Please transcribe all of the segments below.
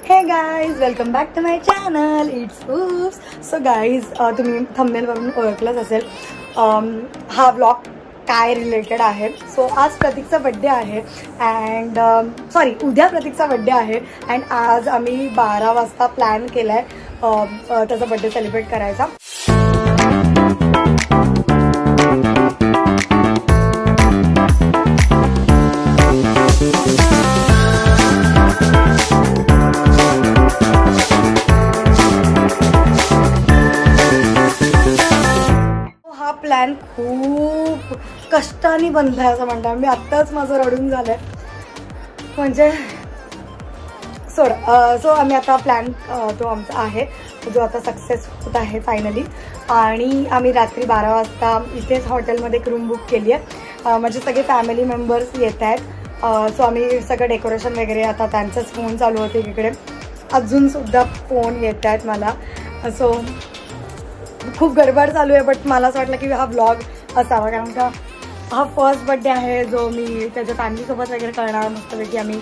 हे guys, welcome back to my channel it's oops. So guys, तुम्ही थंबनेलवरून ओळखलंच असेल हा व्लॉग काय रिलेटेड आहे. सो आज प्रतीकचा बड्डे आहे अँड उद्या प्रतीकचा बड्डे आहे अँड आज आम्ही 12 वाजता प्लॅन केला आहे त्याचा बड्डे सेलिब्रेट करायचा. प्लॅन खूप कष्टाने बनलाय असं म्हणतात. मी आत्ताच माझं रडून झालंय म्हणजे सो आम्ही आता प्लॅन तो आमचा आहे जो आता सक्सेस होत आहे फायनली. आणि आम्ही रात्री 12 वाजता इथेच हॉटेलमध्ये एक रूम बुक केली आहे. म्हणजे सगळे फॅमिली मेंबर्स येत आहेत. सो आम्ही सगळं डेकोरेशन वगैरे, आता त्यांचंच फोन चालू होते इकडे, अजूनसुद्धा फोन येत आहेत मला. सो खूप गडबड चालू आहे. बट मला असं वाटलं की हा व्लॉग असावा कारण का हा फर्स्ट बड्डे आहे जो मी त्याच्या फॅमिलीसोबत वगैरे करणार मस्तपैकी आम्ही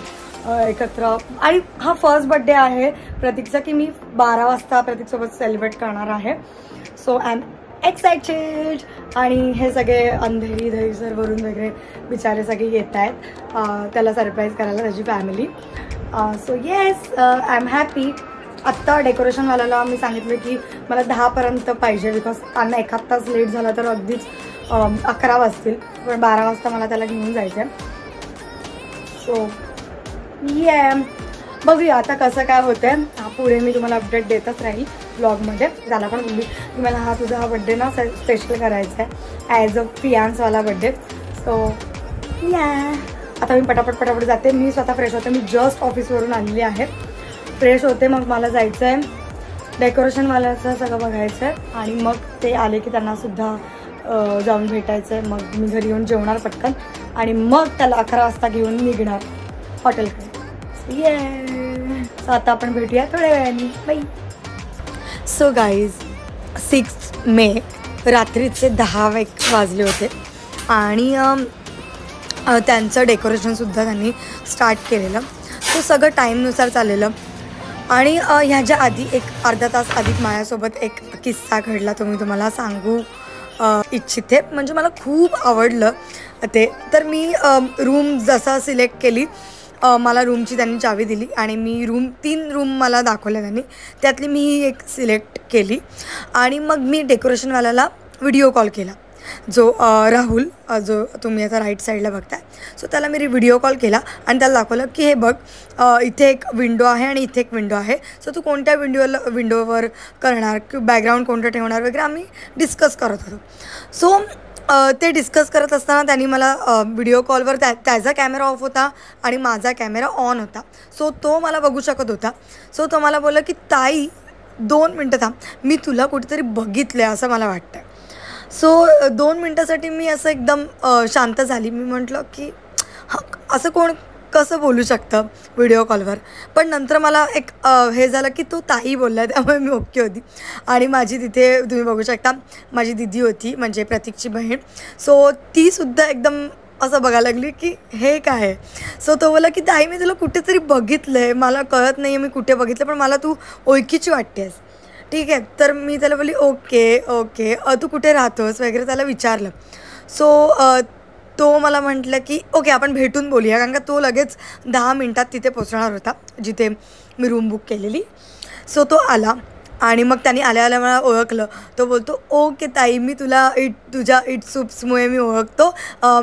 एकत्र. आणि हा फर्स्ट बड्डे आहे प्रतीकचा की मी 12 वाजता प्रतीकसोबत सेलिब्रेट करणार आहे. So I am excited. आणि हे सगळे अंधेरी दहीसरवरून वगैरे बिचारे सगळे येत आहेत त्याला सरप्राईज करायला, त्याची family. So yes, I am happy. आत्ता डेकोरेशनवाल्याला मी सांगितलं की मला 10 पर्यंत पाहिजे बिकॉज त्यांना एखाद तास लेट झाला तर अगदीच 11 वाजतील. पण 12 वाजता मला त्याला घेऊन जायचं आहे. सो बघूया आता कसं काय होतं आहे. पुढे मी तुम्हाला अपडेट देतच राहील ब्लॉगमध्ये. त्याला पण बोलली की मला हा बड्डे ना स्पेशल करायचा आहे ॲज अ फियान्सवाला बड्डे. सो आता मी पटापट जाते. मी स्वतः फ्रेश होते. मी जस्ट ऑफिसवरून आलेली आहे. फ्रेश होते, मग मला जायचं आहे डेकोरेशनवाल्याचं सगळं बघायचं आहे. आणि मग ते आले की त्यांनासुद्धा जाऊन भेटायचं आहे. मग मी घरी येऊन जेवणार पटकन आणि मग त्याला 11 वाजता घेऊन निघणार हॉटेलकडे. सो आता आपण भेटूया थोड्या वेळाने. बाई. सो गाईज, 6 मे रात्रीचे 10 वाजले होते आणि त्यांचं डेकोरेशनसुद्धा त्यांनी स्टार्ट केलेलं. तो सगळं टाईमनुसार चाललेलं. आणि ह्याच्या आधी एक अर्धा तास आधी माझ्यासोबत एक किस्सा घडला, तो मी तुम्हाला सांगू इच्छिते. म्हणजे मला खूप आवडलं ते. तर मी रूम जसा सिलेक्ट केली, मला रूमची त्यांनी चावी दिली आणि मी 3 रूम मला दाखवल्या त्यांनी. त्यातली मी ही एक सिलेक्ट केली आणि मग मी डेकोरेशनवाल्याला व्हिडिओ कॉल केला, जो राहुल, जो तुम्ही आता राईट साईडला बघताय. सो त्याला मी व्हिडिओ कॉल केला आणि त्याला दाखवलं की हे बघ, इथे एक विंडो आहे आणि इथे एक विंडो आहे. सो तू कोणत्या विंडोवर करणार, की बॅकग्राऊंड कोणतं ठेवणार वगैरे आम्ही डिस्कस करत होतो. सो ते डिस्कस करत असताना त्यांनी मला व्हिडिओ कॉलवर त्याचा कॅमेरा ऑफ होता आणि माझा कॅमेरा ऑन होता. सो तो मला बघू शकत होता. सो तो मला बोलला की ताई 2 मिनटं थांब, मी तुला कुठेतरी बघितलं आहे असं मला वाटतं. सो 2 मिनटासाठी मी असं एकदम शांत झाली. मी म्हटलं की असं कोण कसं बोलू शकतं व्हिडिओ कॉलवर. पण नंतर मला एक हे झालं की तो ताई बोलला, त्यामुळे मी ओके होती. आणि माझी तिथे तुम्ही बघू शकता माझी दिदी होती, म्हणजे प्रतीकची बहीण. सो तीसुद्धा एकदम असं बघायला लागली की हे काय आहे. सो तो बोला की ताई मी तुला कुठेतरी बघितलं आहे, मला कळत नाही आहे मी कुठे बघितलं, पण मला तू ओळखीची वाटतेस. ठीक आहे. तर मी त्याला बोलली ओके तू कुठे राहतोस वगैरे त्याला विचारलं. सो तो मला म्हटलं की ओके आपण भेटून बोलूया, कारण का तो लगेच 10 मिनटात तिथे पोचणार होता जिथे मी रूम बुक केलेली. सो तो आला आणि मग त्यांनी आल्या मला ओळखलं. तो बोलतो ओके ताई, मी तुला तुझ्या इट्स ऊप्समुळे मी ओळखतो,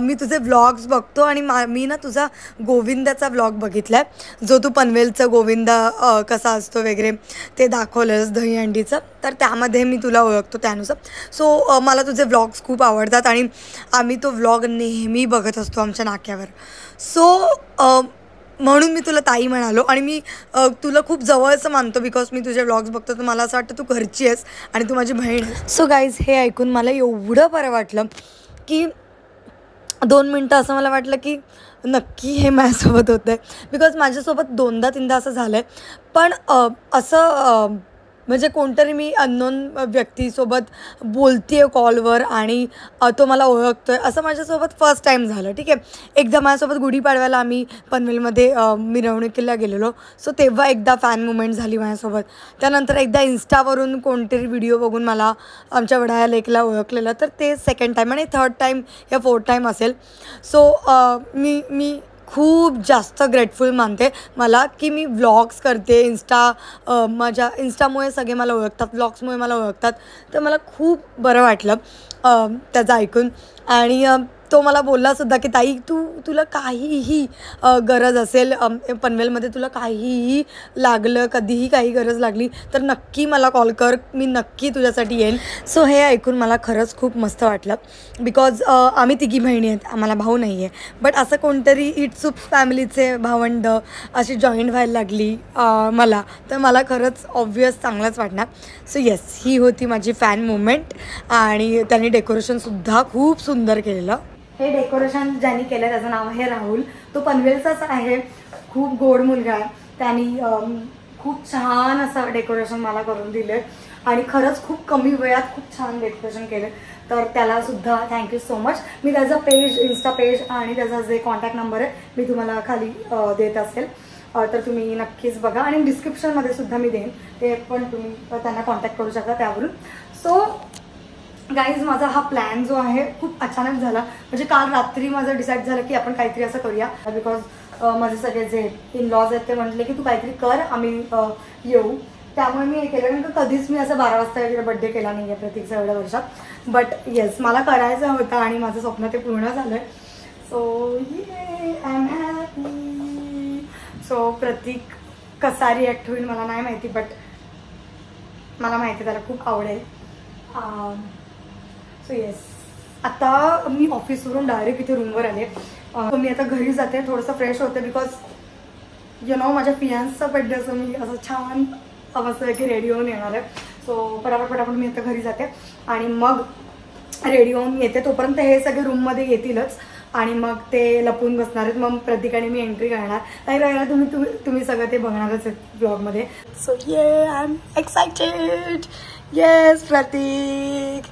मी तुझे व्लॉग्स बघतो आणि मी ना तुझा गोविंदाचा व्लॉग बघितला आहे, जो तू पनवेलचं गोविंदा कसा असतो वगैरे ते दाखवलंस दहीहंडीचं, तर त्यामध्ये मी तुला ओळखतो त्यानुसार. सो मला तुझे व्लॉग्स खूप आवडतात आणि आम्ही तो व्लॉग नेहमी बघत असतो आमच्या नाक्यावर. सो म्हणून मी तुला ताई म्हणालो आणि मी तुला खूप जवळचं मानतो बिकॉज मी तुझे व्लॉग्स बघतो, तर मला असं वाटतं तू घरची आहेस आणि तू माझी बहीण आहे. सो गाईज, हे ऐकून मला एवढं बरं वाटलं की 2 मिनटं असं मला वाटलं की नक्की हे माझ्यासोबत होतं आहे. बिकॉज माझ्यासोबत 2दा-3दा असं झालं आहे. पण असं म्हणजे कोणतरी मी अननोन व्यक्तीसोबत बोलते कॉलवर आणि तो मला ओळखतो आहे, असं माझ्यासोबत फर्स्ट टाईम झालं. ठीक आहे. एकदा माझ्यासोबत गुढीपाडव्याला आम्ही पनवेलमध्ये मिरवणुकीला गेलेलो. सो तेव्हा एकदा फॅन मुमेंट झाली माझ्यासोबत. त्यानंतर एकदा इन्स्टावरून कोणतरी व्हिडिओ बघून मला आमच्या वडाळ्या लेकला ओळखलेलं, तर ते सेकंड टाईम आणि थर्ड टाईम या फोर्थ टाईम असेल. सो मी खूप जास्त ग्रेटफुल मानते मला की मी व्लॉग्स करते. माझ्या इन्स्टामुळे सगळे मला ओळखतात, व्लॉग्समुळे मला ओळखतात. तर मला खूप बरं वाटलं त्याचं ऐकून. आणि तो मला बोललासुद्धा की ताई तुला काहीही गरज असेल पनवेलमध्ये, तुला काहीही लागलं, कधीही काही गरज लागली तर नक्की मला कॉल कर, मी नक्की तुझ्यासाठी येईन. सो हे ऐकून मला खरंच खूप मस्त वाटलं. बिकॉज आम्ही तिघी बहिणी आहेत, आम्हाला भाऊ नाही आहे. बट असं कोणतरी इटसूप फॅमिलीचे भावंड अशी जॉईंट व्हायला लागली मला, तर मला खरंच ऑब्वियस चांगलंच वाटणार. सो येस, ही होती माझी फॅन मुवमेंट. आणि त्यांनी डेकोरेशनसुद्धा खूप सुंदर केलेलं. हे डेकोरेशन ज्यांनी केलं त्याचं नाव आहे राहुल. तो पनवेलचाच आहे, खूप गोड मुलगा आहे. त्यांनी खूप छान असं डेकोरेशन मला करून दिलं आणि खरंच खूप कमी वेळात खूप छान डेकोरेशन केलं. तर त्यालासुद्धा थँक्यू सो मच. मी त्याचं पेज, इन्स्टा पेज आणि त्याचा जे कॉन्टॅक्ट नंबर आहे मी तुम्हाला खाली देत असेल, तर तुम्ही नक्कीच बघा. आणि डिस्क्रिप्शनमध्ये सुद्धा मी देईन, ते पण तुम्ही त्यांना कॉन्टॅक्ट करू शकता त्यावरून. सो गाईज, माझा हा प्लॅन जो आहे खूप अचानक झाला. म्हणजे काल रात्री माझं डिसाईड झालं की आपण काहीतरी असं करूया. बिकॉज माझे सगळे जे इन-लॉज आहेत ते म्हटले की तू काहीतरी कर, आम्ही येऊ. त्यामुळे मी हे केलं. कारण का कधीच मी असं 12 वाजता वगैरे बड्डे केला नाही आहे प्रतीकचा एवढ्या वर्षात. बट येस, मला करायचा होता आणि माझं स्वप्न ते पूर्ण झालं आहे. सो ये आय एम हॅपी. सो प्रतीक कसा रिॲक्ट होईल मला नाही माहिती, बट मला माहिती त्याला खूप आवडेल. सो येस, आता मी ऑफिसवरून डायरेक्ट इथे रूमवर आले. मी आता घरी जाते, थोडंसं फ्रेश होते. बिकॉज माझ्या फियांसचा बड्डे असं मी असं छान मस्त की रेडी होऊन येणार आहे. सो पटापट मी आता घरी जाते आणि मग रेडी होऊन येते. तोपर्यंत हे सगळे रूममध्ये येतीलच आणि मग ते लपून बसणार आहेत. मग प्रतीकाने मी एंट्री करणार. नाही राहिला तुम्ही सगळं ते बघणारच आहेत ब्लॉगमध्ये. सो ये आय एम एक्सायटेड. येस प्रतीक,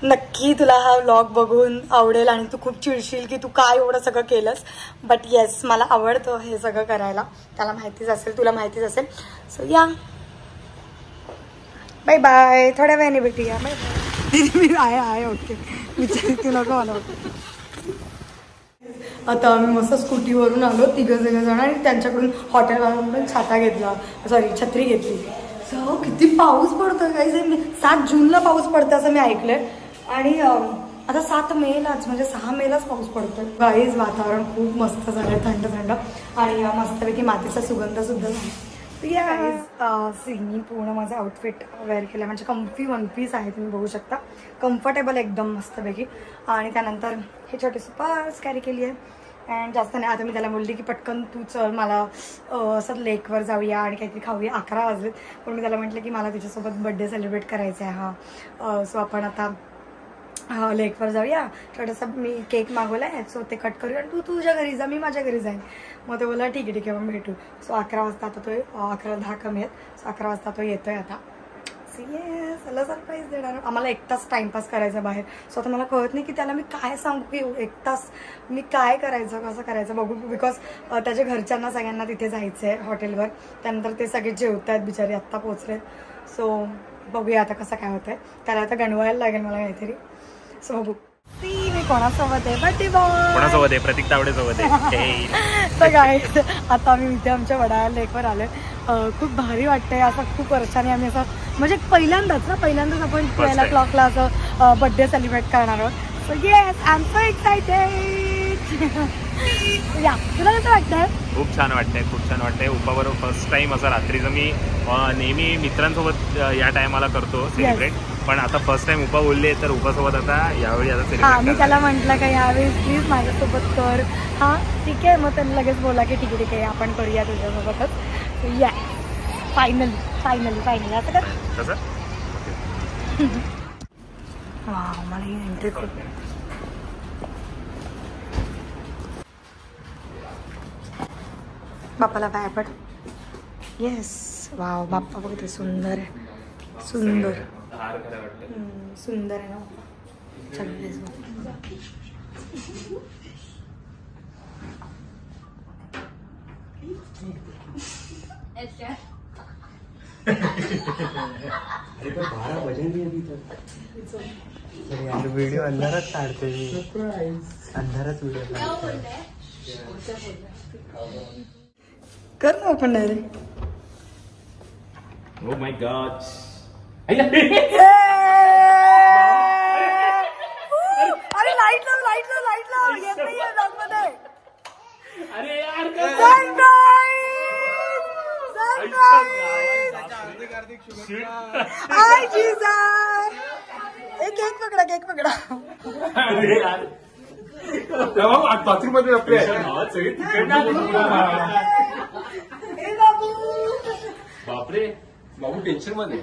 नक्की तुला हा व्लॉग बघून आवडेल आणि तू खूप चिडशील की तू काय एवढं सगळं केलंस. बट येस, मला आवडतं हे सगळं करायला. त्याला माहितीच असेल, तुला माहितीच असेल. सो या, बाय बाय. थोड्या वेळाने भेटूया. Bye bye. मी आहे ओके, विचार तू नको मला. आता आम्ही मस्त स्कूटीवरून आलो तिघं जण आणि त्यांच्याकडून हॉटेलवरून पण छाता घेतला, सॉरी छत्री घेतली. सो किती पाऊस पडतो काही. 7 जूनला पाऊस पडतो असं मी ऐकलंय. आणि आता 7 मेलाच, म्हणजे 6 मेलाच पाऊस पडतोय. गाईज, वातावरण खूप मस्त झालं, थंड थंड. आणि मस्तपैकी मातीचा सुगंध सुद्धा झाला. मी पूर्ण माझं आउटफिट वेअर केलं, म्हणजे कम्फी वन पीस आहे, तुम्ही बघू शकता. कम्फर्टेबल एकदम मस्तपैकी. आणि त्यानंतर हे छोटेसे पर्स कॅरी केली आहे. अँड जास्त नाही. आता मी त्याला बोलली की पटकन तू चल, मला असं लेकवर जाऊया आणि काहीतरी खाऊया. 11 वाजलेत. पण मी त्याला म्हटलं की मला तुझ्यासोबत बड्डे सेलिब्रेट करायचा आहे हा. सो आपण आता लेकवर जाऊया. थोडंसं मी केक मागवला आहे, सो ते कट करूया आणि तू तुझ्या घरी जा, मी माझ्या घरी जाईन. मग ते बोला ठीक आहे मग भेटू. सो 11 वाजता आता तो 11:10 कमी आहेत. सो 11 वाजता तो येतोय आता. येस, त्याला सरप्राईज देणार. आम्हाला 1 तास टाइमपास करायचा बाहेर. सो आता मला कळत नाही की त्याला मी काय सांगू की 1 तास मी काय करायचं, कसं करायचं बघू. बिकॉज त्याच्या घरच्यांना सगळ्यांना तिथे जायचं आहे हॉटेलवर. त्यानंतर ते सगळे जेवत आहेत बिचारे, आत्ता पोचलेत. सो बघूया आता कसं काय होतंय. त्याला आता गणवायला लागेल मला काहीतरी. सो बघू मी कोणासोबत आहे, बट कोणासोबत आहे, प्रतीक तावडेसोबत आहे. तर काय, आता आम्ही इथे आमच्या वडाळ्या लेकवर आलोय. खूप भारी वाटतंय. असं खूप वर्षांनी आम्ही असं, म्हणजे पहिल्यांदाच आपण 12 o'clockला असं बड्डे सेलिब्रेट करणार आहोत. So yes, I am so excited. या, तुला कसं वाटतंय? खूप छान वाटतंय. उपाबरोबर फर्स्ट टाइम असं रात्रीचं मी नेहमी मित्रांसोबत या टायमाला करतो सेलिब्रेट. पण आता फर्स्ट टाइम उपा बोलले, तर उपासोबत आता यावेळी आता सेलिब्रेट. मी त्याला म्हटलं का यावेळी प्लीज माझ्यासोबत कर. हां ठीक आहे. मग त्यांनी लगेच बोला की ठीक आहे आपण करूया तुझ्यासोबतच. या, फायनली असं कर. कसं मला ही एंट्री खूप. बाप्पाला पाय पड. येस, वाव, बाप्पा बघते सुंदर आहे. सुंदर हार खरं वाटतं. सुंदर आहे ना. व्हिडिओ अंधारात काढते मी. अंधारात व्हिडिओ काढते. कर ना आपण डायरेक्ट. Oh my God. अरे लाईट लाव येत नाहीये ब्लॉगमध्ये. अरे यार हाय जीजा. केक पकडा. अरे यार बाथरूम मध्ये बापरे बाबू टेन्शन मध्ये.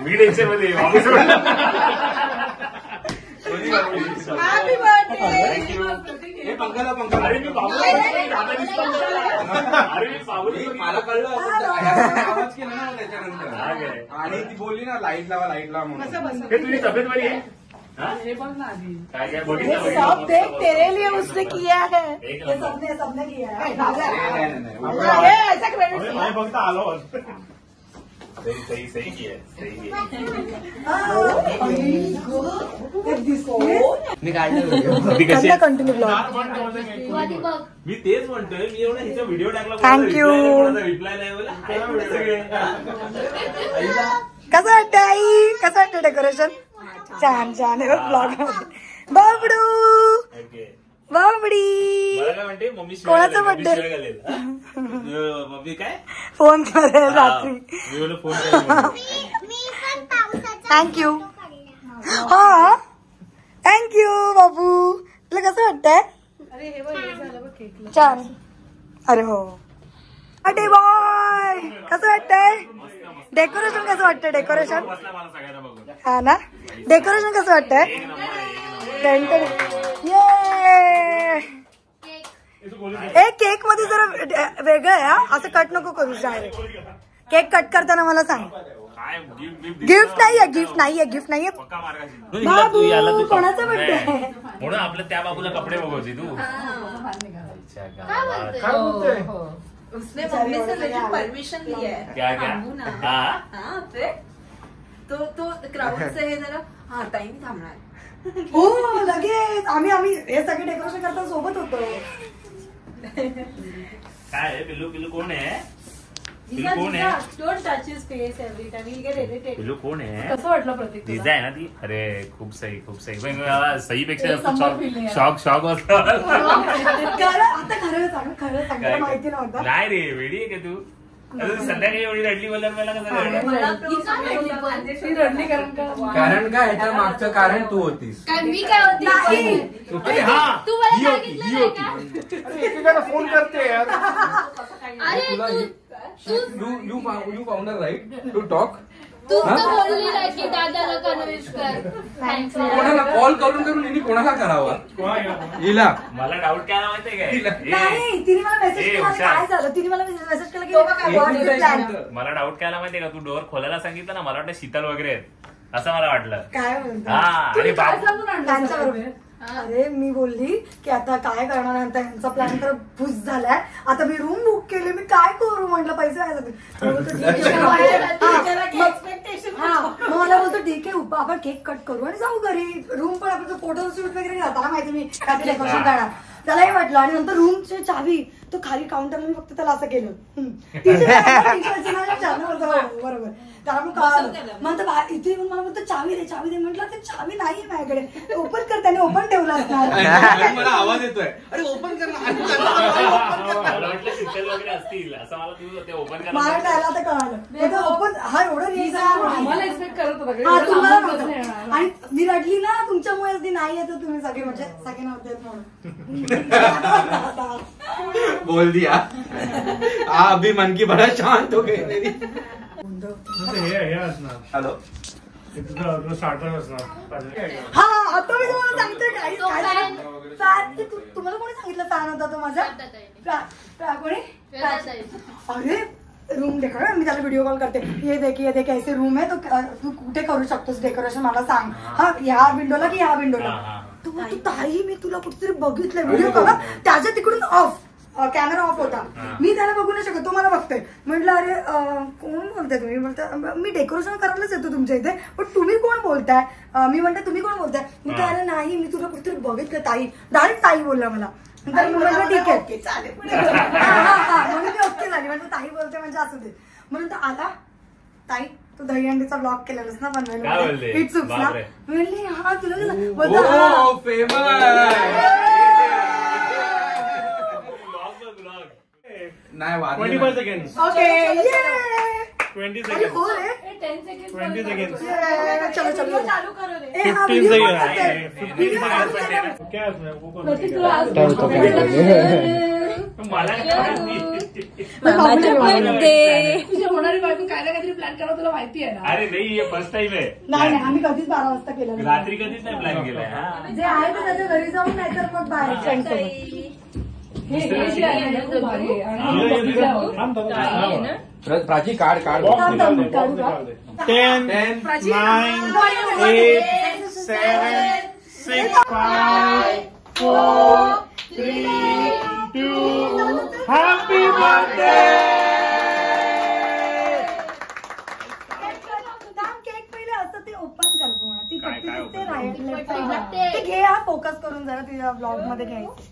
मी टेन्शन मध्ये. अरे मी मला कळलं आवाज केला ना त्याच्यानंतर. आणि ती बोलली ना लाईट लावा म्हणून. हे तुझी तब्येत बरी आहे. काय बघितलं देख तेरे लिए उसने किया है. एक सबने किया है. फक्त आलो. सही किया. मी काढलं कंटिन्यू ब्लॉग. मी तेच म्हणतोय. मी एवढा हिचा व्हिडिओ टाकला. Thank you. रिप्लाय नाही बोला. कसं वाटतं आई? कसं वाटतं डेकोरेशन? छान आहे ब्लॉग मध्ये. बाबडी मला काय म्हणते मम्मी कोणाचा birthday? मम्मी काय फोन करेल रात्री. मी बोललो फोन कर. थँक्यू. हा थँक्यू बाबू. तुला कसं वाटतंय? छान. अरे हो. अरे बॉय कसं वाटतंय? डेकोरेशन कसं वाटतंय? डेकोरेशन बसला मला सगळ्यांना बघून. हा ना. डेकोरेशन कसं वाटतंय? केक मध्ये जरा वेगळं आहे हा. असं कट नको करू. डायरेक्ट केक कट करताना मला सांग. काय गिफ्ट नाहीये. पक्का मार्गाशी बाबू कोणाचा बर्थडे आहे? म्हणून आपलं त्या बाबूला कपडे बघवते तू. उसने मम्मी से लेकिन परमिशन लिया है. क्या थांबू ना. हाँ फिर तो क्राउड से हे जरा हाँ ताई मी थांबणार. हो लगेच आम्ही हे सगळे डेकोरेशन करता सोबत होतो. काय आहे पिल्लू कोण आहे? पिल्लू कोण आहे? Don't touch his face every time. Will get irritated. पिल्लू कोण आहे? कसं वाटलं प्रतीक? जिजा आहे ना ती. अरे खूप सही. पण मला सहीपेक्षा जास्त शॉक होता. आता खरं सांग माहिती नव्हतं. नाही रे वेडी आहे का तू? संध्याकाळी एवढी रडली बोलल्यावर मला कसं रडली कारण काय ह्याच्या मागचं कारण तू होतीस. मी काय होती? तू मला सांगितलं एकेकाला फोन करते यार. अरे you founder right to talk. तू तर बोलली नाही की दादाला कन्व्हिन्स कर. थँक्स. कोणाला कॉल करून हिने कोणाला करावा? हिला. मला डाऊट काय माहितीये काय? नाही तिने मला मेसेज केला. काय झालं? तिने मला मेसेज केला की मला डाऊट काय माहितीये का? तू डोअर खोलायला सांगितलं ना. मला वाटतं शीतल वगैरे आहेत असं मला वाटलं. काय म्हणतो? हा आणि त्यांच्याबरोबर. अरे मी बोलली की आता काय करणार आता यांचा प्लॅन तर फुस झालाय. आता मी रूम बुक केली. मी काय करू म्हटलं पैसे काय मला बोलतो ठीक आहे आपण केक कट करू आणि जाऊ घरी. रूम पण आपलं फोटो शूट वगैरे जाताना माहिती मी काय डेकोरेशन करणार. त्यालाही वाटलं. आणि नंतर रूमची चावी तो खाली काउंटरला मी फक्त त्याला असं केलं. बरोबर त्याला मग कळालं. मग इथे येऊन मला म्हणतो चावी दे म्हटलं ते चावी नाहीये माझ्याकडे. ओपन कर. त्याने ओपन ठेवला असणार. मला आवाज येतोय. अरे ओपन कर. मला वाटलं शीतल वगैरे असतील असं. मला तू ते ओपन करायला मला त्याला आता कळालं. ओपन हा एवढं आम्हाला एक्सपेक्ट करत होता. तुम्हाला नव्हतं. आणि मी रडली ना तुमच्यामुळे ती नाही येत. तुम्ही सगळे म्हणजे सगळे नव्हते म्हणून. बोल दिया. अभी मन की बड़ा शांत हो गई मेरी. हॅलो हा आता मी तुम्हाला सांगते काय तुम्हाला कोणी सांगितलं फॅन होता तो माझा? कोणी? अरे रूम रूम देखा, मी त्याला व्हिडिओ कॉल करते, ये देख ऐसे रूम आहे, तू कुठे करू शकतोस डेकोरेशन मला सांग, हा ह्या विंडोला की ह्या विंडोला. तू ताई मी तुला कुठेतरी बघितलंय व्हिडिओ कॉल, त्याच्या तिकडून ऑफ कॅमेरा ऑफ होता, मी त्याला बघू नाही शकत, तो मला बघतोय. म्हटलं अरे कोण बोलताय तुम्ही? बोलता मी डेकोरेशन करायलाच येतो तुमच्या इथे, पण तुम्ही कोण बोलताय? मी म्हणते तुम्ही कोण बोलताय? मी काय अरे नाही मी तुला कुठेतरी बघितलं ताई, डायरेक्ट ताई बोलला मला. तर मी म्हटलं ठीक आहे चालेल, म्हणून मी ओके झाली, म्हणजे ताई बोलते म्हणजे असू दे. म्हणून तर आला ताई तू दहीहंडीचा ब्लॉग केलेलास ना बनवायला, इट सुक्स ना. म्हणली हा तुला नाही 25 seconds. Okay 20 seconds. 10 seconds 20 seconds. चलो चलो चालू करो रे. 15 seconds. क्या उसमें वो कौन मला तुझ्या होणारी बायको काय ना काहीतरी प्लॅन करा, तुला माहिती आहे ना. अरे नाही हे फर्स्ट टाइम आहे. नाही आम्ही कधीच 12 वाजता केलं रात्री कधीच नाही प्लॅन केलाय. जे आहे ते त्याच्या घरी जाऊन नाही तर मग बाहेर friend Prachi card 10 9 8 7 6 5 4 3 2 happy birthday. Cake पहिले असं ते ओपन कर पूर्ण, ती काय पट्टी open दिसते करू? राईट ते घे, हा फोकस करून जरा तुझ्या ब्लॉग मध्ये घ्यायचं.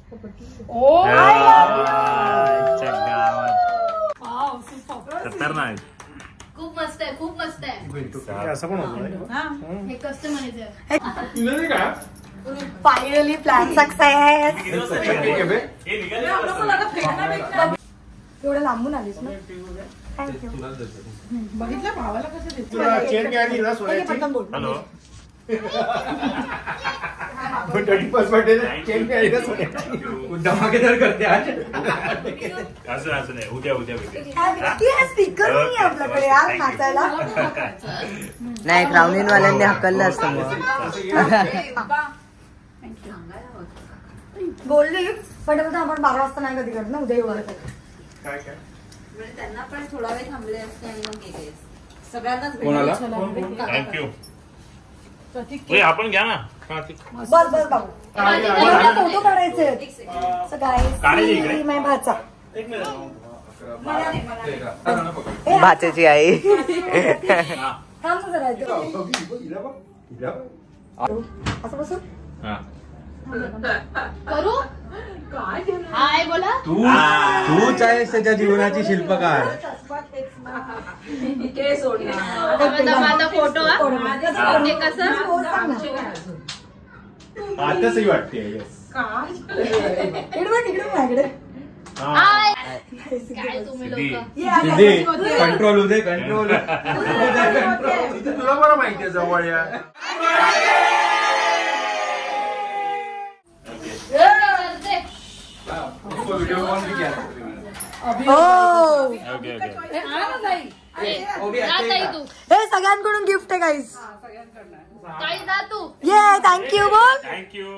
खतरनाक. खूप मस्त आहे, खूप मस्त आहे. असं पण होतं हे कस्टमाइज आहे. Finally plan success. एवढं लांबून आलीस ना, थँक्यू. बघितलं भावाला कसं चेन काय दिला सोन्याची. पटकन बोल. हॅलो 31st बर्थडे चेन काय दिला सोन्याची. धमाकेदार करते आज. असं नाही, उद्या स्पीकर नाही आपल्याकडे यार नाचायला. नाही क्राउनिन वाल्यांनी हकललं असतं मग. बोलली पण आपण 12 वाजता नाही कधी करत ना, उद्या येऊ. काय काय म्हणजे त्यांना पण थोडा वेळ थांबले असते आणि मग गेले. सगळ्यांनाच कोणाला? थँक्यू. आपण घ्या ना. बस बस बाबू फोटो काढायचे काढायचे इकडे? सगळी माय भाचा भाच्याची आई. थांब तू जरा असं बसून करू हाय बोला. तूच आहेस त्याच्या जीवनाची शिल्पकार. माझा फोटो ते कसं आता सही वाटते. हाय काय तुम्ही लोक कंट्रोल होते कंट्रोल. तुला बरं माहिती आहे जवळ या. हे सगळ्यांकडून गिफ्ट आहे गाईज. काही जा तू. ये थँक्यू बोल. थँक्यू.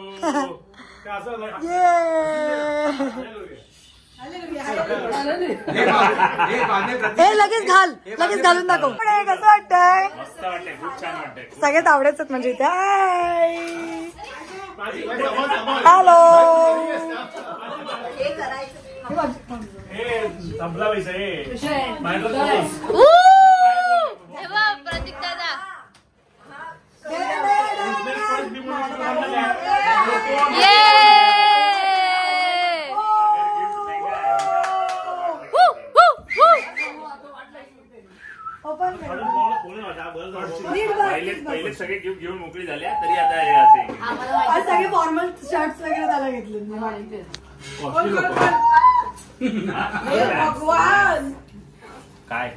हे लगेच घाल, लगेच घालून दाखव. कसं वाटतंय? मस्त वाटतंय, खूप छान वाटतंय. सगळ्यात आवडायचं म्हणजे इथे. हॅलो संपला पैसा प्रतीक दादा पहिले सगळे गिफ्ट घेऊन मोकळी झाल्या तरी आता हे असे सगळे फॉर्मल शर्ट्स वगैरे त्याला घेतले. काय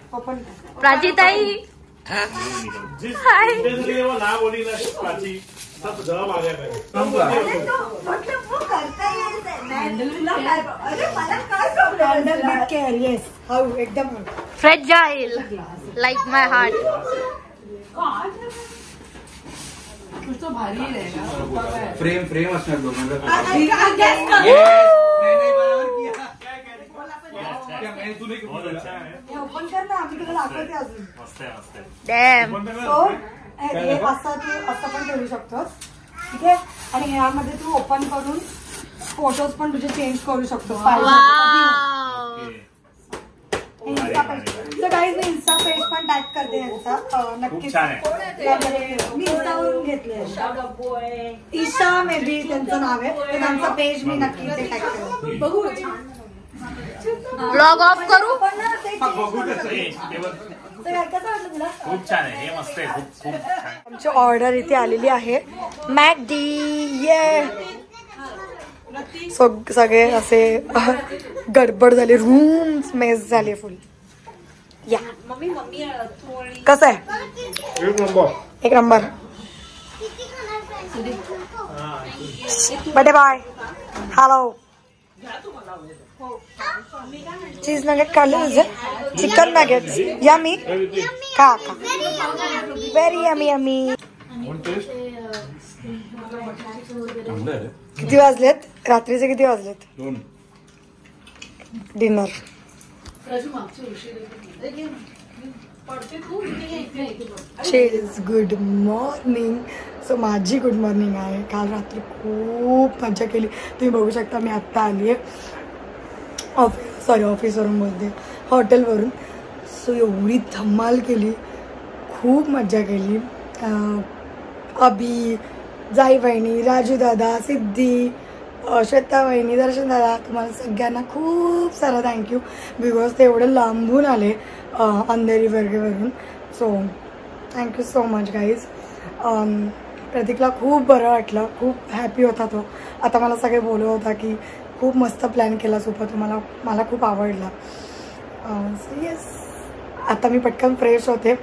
प्राचीताई ना बोली ना प्राची सब जवाब आ गया. एकदम फ्रेजाइल लाइक माय हार्ट. फ्रेम फ्रेम असणार दोघांना. बहुत अच्छा है. हे ओपन कर ना, आम्ही तुला दाखवते अजून. मस्त आहे, मस्त आहे. डॅम. सो हे असं तू असं पण करू शकतोस, ठीक आहे. आणि ह्यामध्ये तू ओपन करून फोटोज पण तुझे चेंज करू शकतो. इंस्टा पेज, तर काही मी इंस्टा पेज पण टॅग करते यांचा, नक्कीच. मी इंस्टावरून घेतले, ईशा मे बी त्यांचं नाव आहे, तर त्यांचं पेज मी नक्की ते टॅग करेन. बघू ब्लॉग ऑफ करू. पण ना ते खूप कसं वाटलं तुला? छान आहे, हे मस्त आहे, खूप खूप छान. आमची ऑर्डर इथे आलेली आहे, मॅकडी. ये सगळे असे गडबड झाली, रूम्स मेस झाले फुल. या कसं आहे? एक नंबर. बटे बाय. हॅलो. चीज नगेट काढले तुझे, चिकन नगेट्स यमी. खा खा, व्हेरी यमी यमी. किती वाजलेत? रात्रीचे किती वाजलेत? डिनर. चीज गुड मॉर्निंग. सो माझी गुड मॉर्निंग आहे. काल रात्री खूप मजा केली, तुम्ही बघू शकता. मी आत्ता आली आहे ऑफिसवरून बोलते, हॉटेलवरून. सो एवढी धमाल केली, खूप मजा केली. अभि, जाई बहिणी, राजू दादा, सिद्धी, श्वेता वहिनी, दर्शन दादा, तुम्हाला सगळ्यांना खूप सारा थँक्यू. बिकॉज ते एवढं लांबून आले अंधेरी वर्गेवरून. So thank you so much guys. प्रतीकला खूप बरं वाटलं, खूप हॅपी होता तो. आता मला सगळे बोलत होता की खूप मस्त प्लॅन केला सुपा, तुम्हाला मला खूप आवडला. सो येस, आता मी पटकन फ्रेश होते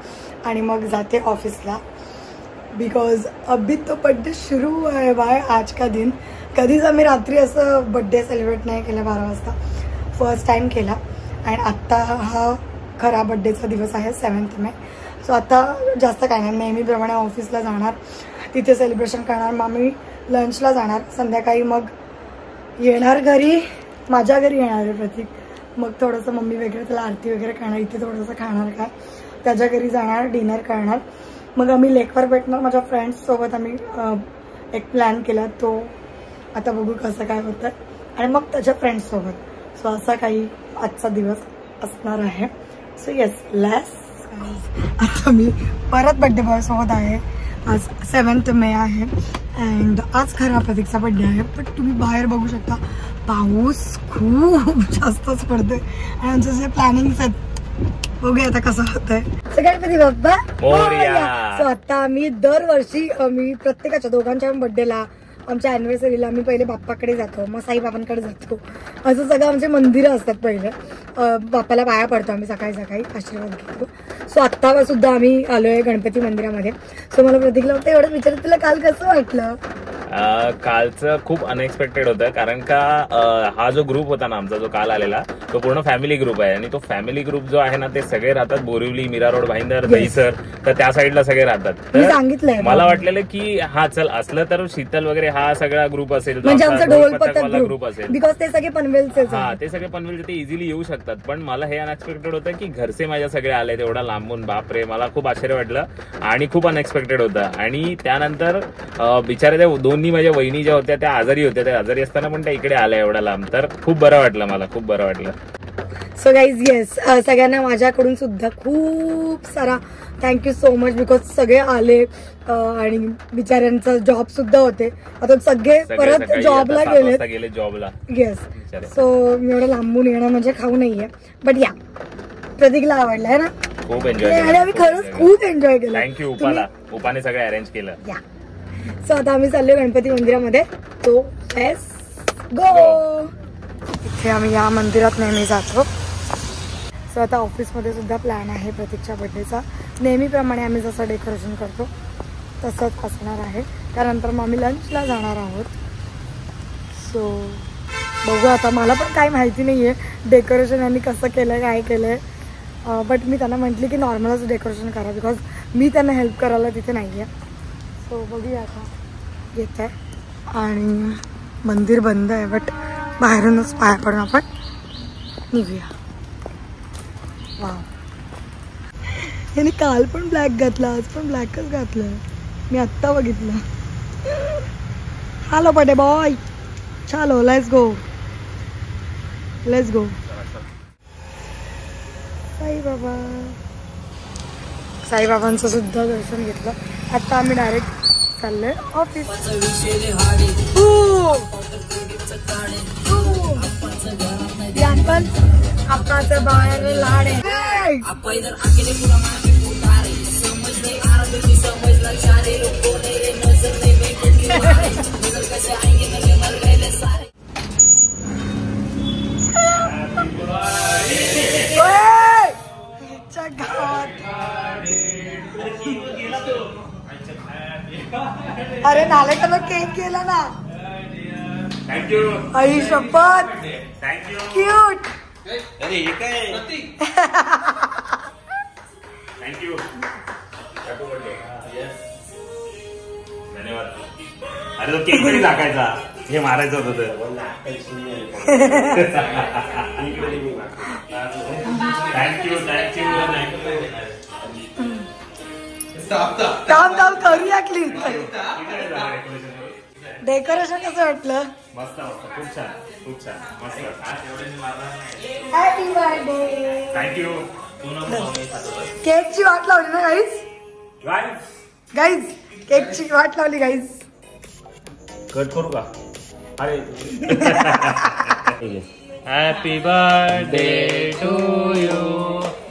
आणि मग जाते ऑफिसला. बिकॉज अभी तो बड्डे सुरू आहे बाय. आज का दिन, कधीच आम्ही रात्री असं बड्डे सेलिब्रेट नाही केलं 12 वाजता, फर्स्ट टाईम केला. आणि आत्ता हा खरा बड्डेचा दिवस आहे 7 मे. सो आता जास्त काय नाही, नेहमीप्रमाणे ऑफिसला जाणार, तिथे सेलिब्रेशन करणार. मग मी लंचला जाणार संध्याकाळी, मग येणार घरी, माझ्या घरी येणार आहे प्रतीक. मग थोडंसं मम्मी वगैरे त्याला आरती वगैरे करणार, इथे थोडंसं खाणार काय, त्याच्या घरी जाणार, डिनर करणार. मग आम्ही लेकवर भेटणार, माझ्या फ्रेंड्ससोबत आम्ही एक प्लॅन केला, तो आता बघू कसं काय होतं. आणि मग त्याच्या फ्रेंड्ससोबत. सो असा काही आजचा दिवस असणार आहे. सो येस, आता मी परत बड्डे बॉयसोबत आहे. आज 7 मे आहे अँड आज खरा प्रतीकचा बड्डे आहे. पण तुम्ही बाहेर बघू शकता, पाऊस खूप जास्तच पडतोय आणि आमचे जे प्लॅनिंग्स आहेत, बघूया आता कसं होतंय. गणपती बाप्पा मोरया. सो आता आम्ही दरवर्षी मी प्रत्येकाच्या दोघांच्या बड्डेला, आमच्या अॅनिव्हर्सरीला आम्ही पहिले बाप्पाकडे जातो, मग साईबाबांकडे जातो. असं सगळं आमचे मंदिरं असतात. पहिले बाप्पाला पाया पडतो आम्ही सकाळी सकाळी, आशीर्वाद घेतो. सो आत्ता सुद्धा आम्ही आलोय गणपती मंदिरामध्ये. सो मला प्रतीकला वाटतं एवढं विचारत, तुला काल कसं वाटलं? कालचं खूप अनएक्सपेक्टेड होतं, कारण का हा जो ग्रुप होता ना आमचा, जो काल आलेला, तो पूर्ण फॅमिली ग्रुप आहे. आणि तो फॅमिली ग्रुप जो आहे ना, ते सगळे राहतात बोरिवली, मीरा रोड, भाईंदर, दहीसर, तर त्या साईडला सगळे राहतात. तर सांगितलंय मला वाटलेलं की हा चल असलं तर शीतल वगैरे हा सगळा ग्रुप असेल, म्हणजे आमचा ढोल पथक ग्रुप असेल, बिकॉज ते सगळे पनवेलचे. हा, ते सगळे पनवेलचे, ते इझिली येऊ शकतात. पण मला हे अनएक्सपेक्टेड होतं की घरचे माझ्या सगळे आले तेवढा लांबून. बापरे, मला खूप आश्चर्य वाटलं आणि खूप अनएक्सपेक्टेड होतं. आणि त्यानंतर बिचारे त्या दोन्ही माझ्या वहिनी ज्या होत्या त्या आजारी होत्या, त्या आजारी असताना पण त्या इकडे आल्या एवढा लांब. तर खूप बरं वाटलं, मला खूप बरं वाटलं. सो गाईज येस, सगळ्यांना माझ्याकडून सुद्धा खूप सारा थँक्यू सो मच. बिकॉज सगळे आले आणि बिचाऱ्यांचा जॉब सुद्धा होते. आता सगळे परत जॉबला गेले जॉबला. येस. सो मी एवढं लांबून येणं म्हणजे खाऊ नाहीये, बट या प्रतीकला आवडलाय ना, खूप एन्जॉय आणि आम्ही खरंच खूप एन्जॉय केलं. थँक्यू उपाने सगळं अरेंज केलं. या. सो आता आम्ही चाललोय गणपती मंदिरामध्ये. So let's go. इथे आम्ही या मंदिरात नेहमी जातो. सो आता ऑफिसमध्ये सुद्धा प्लॅन आहे प्रतीकच्या बड्डेचा. नेहमीप्रमाणे आम्ही जसं डेकोरेशन करतो तसंच असणार आहे. त्यानंतर मग आम्ही लंचला जाणार आहोत. सो बघू आता. मला पण काही माहिती नाही आहे डेकोरेशन यांनी कसं केलं आहे, काय केलं आहे. बट मी त्यांना म्हटली की नॉर्मलच डेकोरेशन करा, बिकॉज मी त्यांना हेल्प करायला तिथे नाही आहे. सो बघूया आता येत आहे. आणि मंदिर बंद आहे, बट बाहेरूनच पाया पडून आपण निघूया. वा, याने काल पण ब्लॅक घातला, आज पण ब्लॅकच घातलं. मी आत्ता बघितलं. हॅलो बडे बॉय, चलो लेट्स गो. साईबाबा, साईबाबांचं सुद्धा दर्शन घेतलं. आता आम्ही डायरेक्ट चाललोय ऑफिस. आपाचं बाहेर लाड आहे. अरे नालेकला केक केला ना. थँक्यू. आई शपथ, थँक्यू. क्यूट. अरे हे काय. थँक्यू. धन्यवाद. अरे तो केक तरी टाकायचा, हे मारायचं होतं तर. थँक्यू. काम करूया क्लीन. डेकोरेशन कसं वाटलं? मस्त खूप छान मस्त. Happy birthday. थँक्यू. केकची वाट लावली ना गाईज, केकची वाट लावली गाईज. कट करू का? अरे happy birthday to you.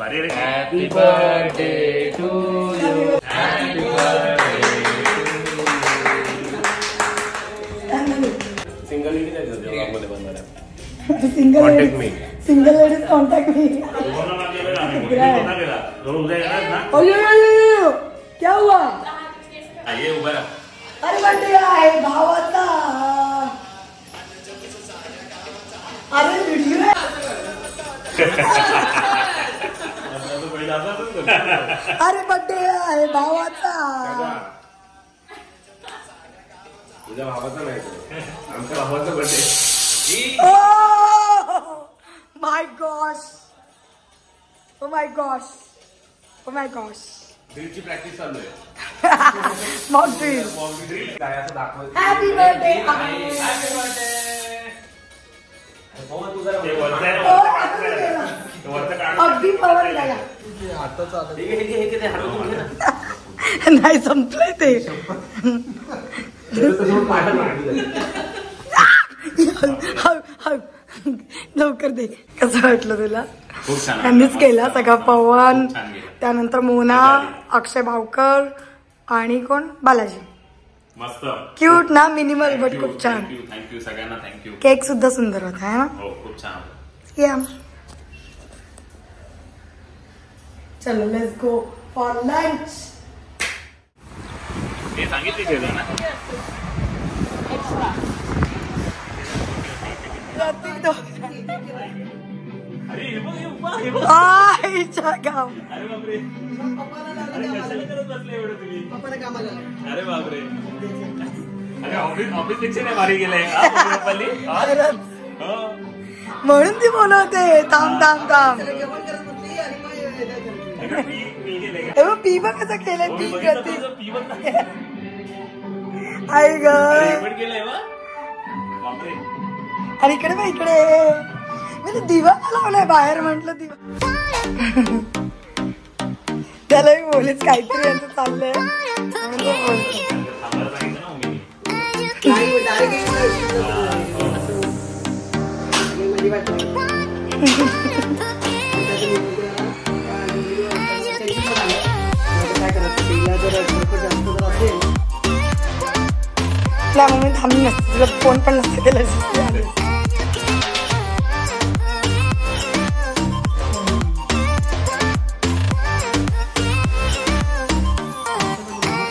Happy birthday to you. Happy birthday. Single ladies contact me. क्या हुआ? ये उभा राहा. अरे बर्थडे आहे भावाचा. अरे व्हिडिओ अरे बर्थडे आहे भावाचा. तुझ्या भावाचा नाही, आमच्या भावाचा birthday. My gosh, oh my gosh, oh my gosh. ड्रिलची प्रॅक्टिस चालू आहे. Mock drill. काय असं दाखवत. Happy birthday. अगदी पवन झाला. नाही संपलंय ते. लवकर दे. कसं वाटलं तुला? त्यांनीच केला सगळा. पवन, त्यानंतर मोना, अक्षय भावकर आणि कोण, बालाजी. मस्त क्यूट ना, मिनिमल बट खूप छान. थँक्यू सगळ्यांना. थँक्यू. केक सुद्धा सुंदर होता है ना? हो खूप छान. या चलो लेट्स गो फॉर लंच. हे सांगितले ना. आईच्या गाव. अरे बापरे. अरे बापरे. अरे ऑफिस पेक्षा नाही मारी गेले. म्हणून ती बोलवते थांब थांब थांब. पी बघ कसं केलं. पी गती आई ग. आणि इकडे बघ, इकडे म्हणजे दिवा लावलाय बाहेर. म्हंटल दिवा. त्याला मी बोलेच काहीतरी यांचं चाललंय म्हणून तो बोलतो. मम्मी थांबली नसते, तुला फोन पण नसते केला.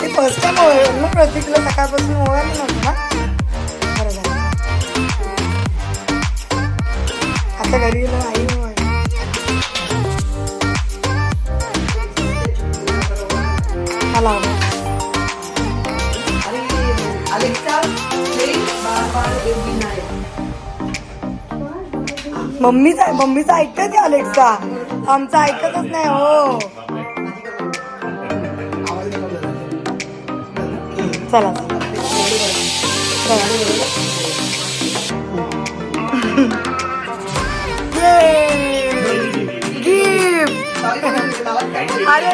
ते फर्स्ट टाइम ओळखलं ना प्रतीकला. सकाळपासून ओळखलं नव्हतं ना. बरं झालं. आता घरी गेलो आई मला मम्मीचा ऐकते ती अलेक्सा. आमचं ऐकतच नाही हो. चला अरे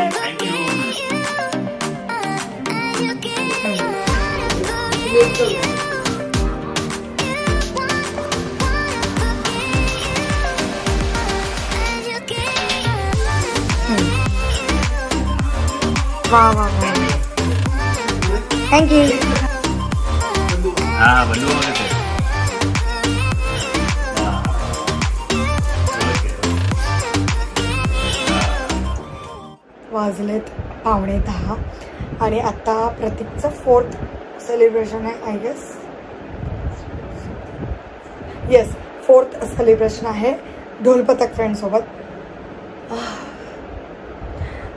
वा वा वा थँक्यू. हा बंधू वगैरे वाजलेत 9:15 आणि आता प्रतीकचं 4th सेलिब्रेशन आहे I guess. Yes 4th celebration आहे ढोलपथक फ्रेंडसोबत.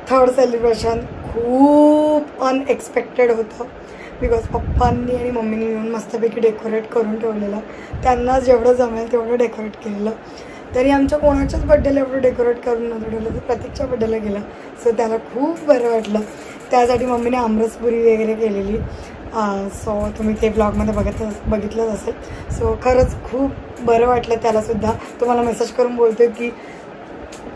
3rd सेलिब्रेशन खूप अनएक्सपेक्टेड होतं बिकॉज पप्पांनी आणि मम्मीनी मिळून मस्तपैकी डेकोरेट करून ठेवलेलं. त्यांना जेवढं जमेल तेवढं डेकोरेट केलेलं. तरी आमच्या कोणाच्याच बड्डेला एवढं डेकोरेट करून नव्हतं ठेवलं तर प्रतीकच्या बड्डेला गेलं. सो त्याला खूप बरं वाटलं. त्यासाठी मम्मीने आमरसपुरी वगैरे केलेली. सो तुम्ही ते ब्लॉगमध्ये बघितलंच असेल. सो खरंच खूप बरं वाटलं त्यालासुद्धा. तो मला मेसेज करून बोलतो की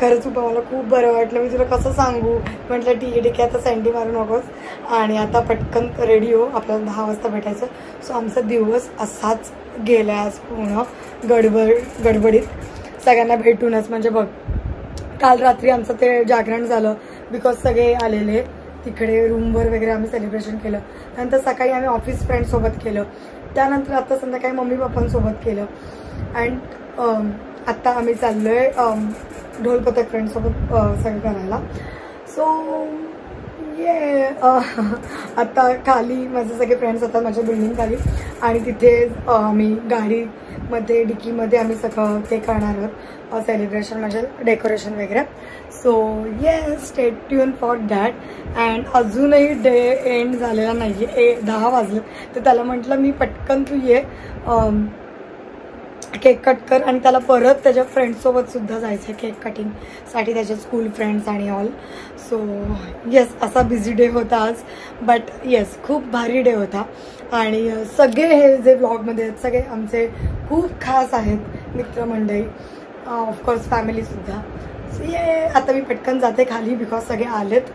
खरंच तू मला खूप बरं वाटलं. मी तुला कसं सांगू. म्हटलं ठीक आहे आता सँडी मारू नकोस आणि आता पटकन रेडी हो आपल्याला 10 वाजता भेटायचं. सो आमचा दिवस असाच गेला आज पूर्ण गडबडीत सगळ्यांना भेटूनच. म्हणजे बघ काल रात्री आमचं ते जागरण झालं बिकॉज सगळे आलेले तिकडे रूमवर वगैरे आम्ही सेलिब्रेशन केलं. त्यानंतर सकाळी आम्ही ऑफिस फ्रेंडसोबत केलं. त्यानंतर आता संध्याकाळी मम्मी पप्पांसोबत केलं. अँड आत्ता आम्ही चाललो आहे ढोलपथक फ्रेंडसोबत सगळं करायला. सो ये आता खाली माझे सगळे फ्रेंड्स असतात माझ्या बिल्डिंग खाली आणि तिथे आम्ही गाडीमध्ये डिकीमध्ये आम्ही सगळं ते करणार आहोत सेलिब्रेशन म्हणजे डेकोरेशन वगैरे. So yes stay tune for that. And अजूनही डे एंड झालेला नाही आहे. 10 वाजले तर त्याला म्हटलं मी पटकन तू ये केक कट कर आणि त्याला परत त्याच्या फ्रेंड्ससोबत सुद्धा जायचं आहे केक कटिंगसाठी त्याचे स्कूल फ्रेंड्स आणि ऑल. सो येस असा बिझी डे होता आज. बट येस खूप भारी डे होता आणि सगळे हे जे व्लॉगमध्ये आहेत सगळे आमचे खूप खास आहेत मित्रमंडळी ऑफकोर्स फॅमिलीसुद्धा. सो ये आता मी पटकन जाते खाली बिकॉज सगळे आलेत.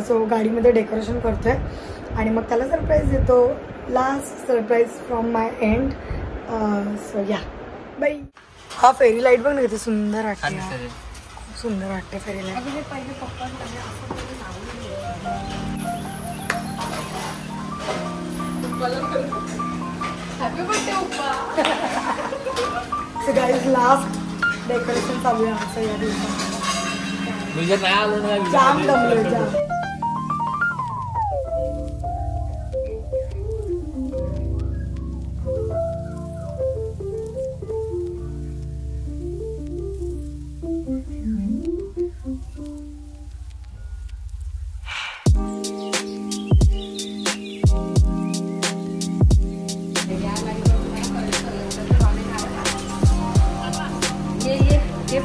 सो गाडीमध्ये डेकोरेशन करतो आहे आणि मग त्याला सरप्राईज देतो. Last surprise from my end. So या बाई. हा फेरी लाईट बघ ना किती सुंदर वाटते. खूप सुंदर वाटते fairy light. So guys last decoration चालू आहे आमचं या दिवसात. जाम दमलोय जाम.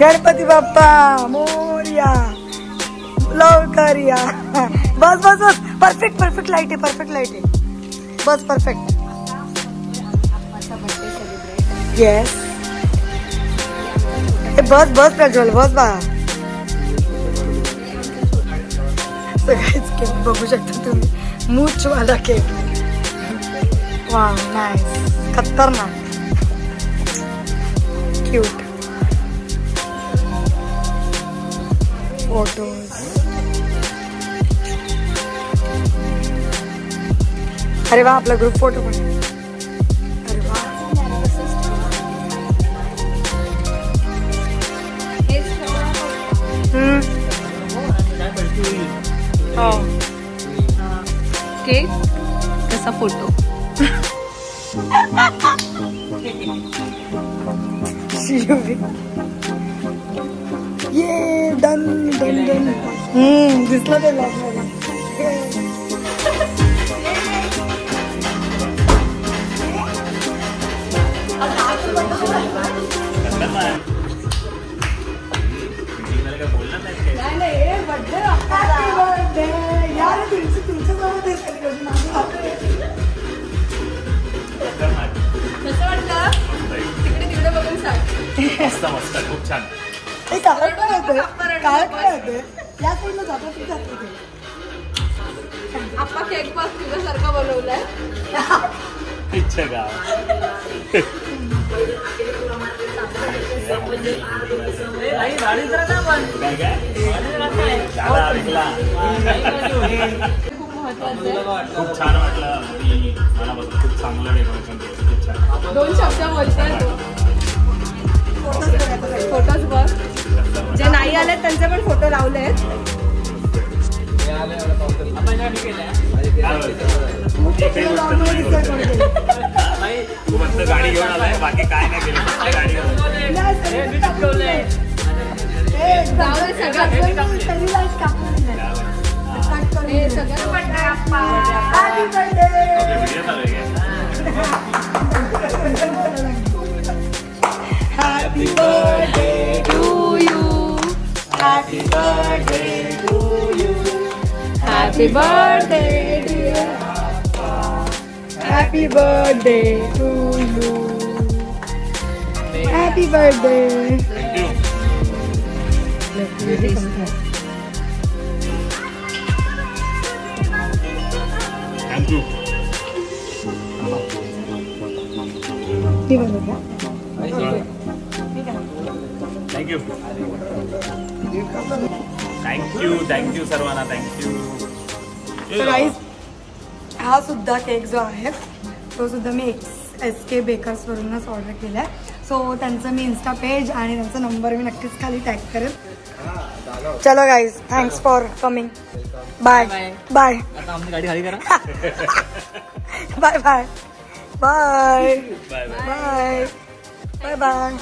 गणपती बाप्पा मोरया लवकर या. बस बस बस परफेक्ट लाईट आहे परफेक्ट लाईट आहे. बस परफेक्ट. येस बस बस प्रज्वल बस बा. सगळेच केक बघू शकता तुम्ही. मूचवाला केक. वा नाईस खतरनाक क्यूट. फोटोज. अरे वा आपला ग्रुप फोटो पण. अरे वा केक कसा फोटो. ये डन डन डन. दिसलं ते ब्लॉगमध्ये. बोलणार यार तुमच्यासोबत हे celebration माझं. कसं वाटलं तिकडे तिकडे बघून सांग. मस्त मस्त खूप छान. हे काय पण होते काय पण होते या साईडला जातो की जातो ते. आप्पा केक बॉक्स तुझ्यासारखा बनवलाय. इच्छा का खूप महत्वाचं आहे. खूप छान वाटलं आणि मला बघ खूप चांगलं डेकोरेशन केलं. खूप छान. 2 शब्द बोलतोय तो. फोटोज बघ. जे नाही आले त्यांचे पण फोटो लावलेत. तू मस्त गाडी घेऊन आलाय बाकी काय नाही केलं गाडी Happy birthday to you. Happy birthday to you. Happy birthday dear Papa. Happy birthday to you. Happy birthday. Thank you. Thank you thank you thank you सर्वांना थँक्यू. गाईज हा सुद्धा केक जो आहे तो सुद्धा मी SK बेकर्सवरूनच ऑर्डर केला आहे. सो त्यांचं मी इन्स्टा पेज आणि त्यांचा नंबर मी नक्कीच खाली टॅग करेन. चलो guys thanks for coming. Bye bye गाडी खाली करा. Bye bye bye bye bye bye bye bye.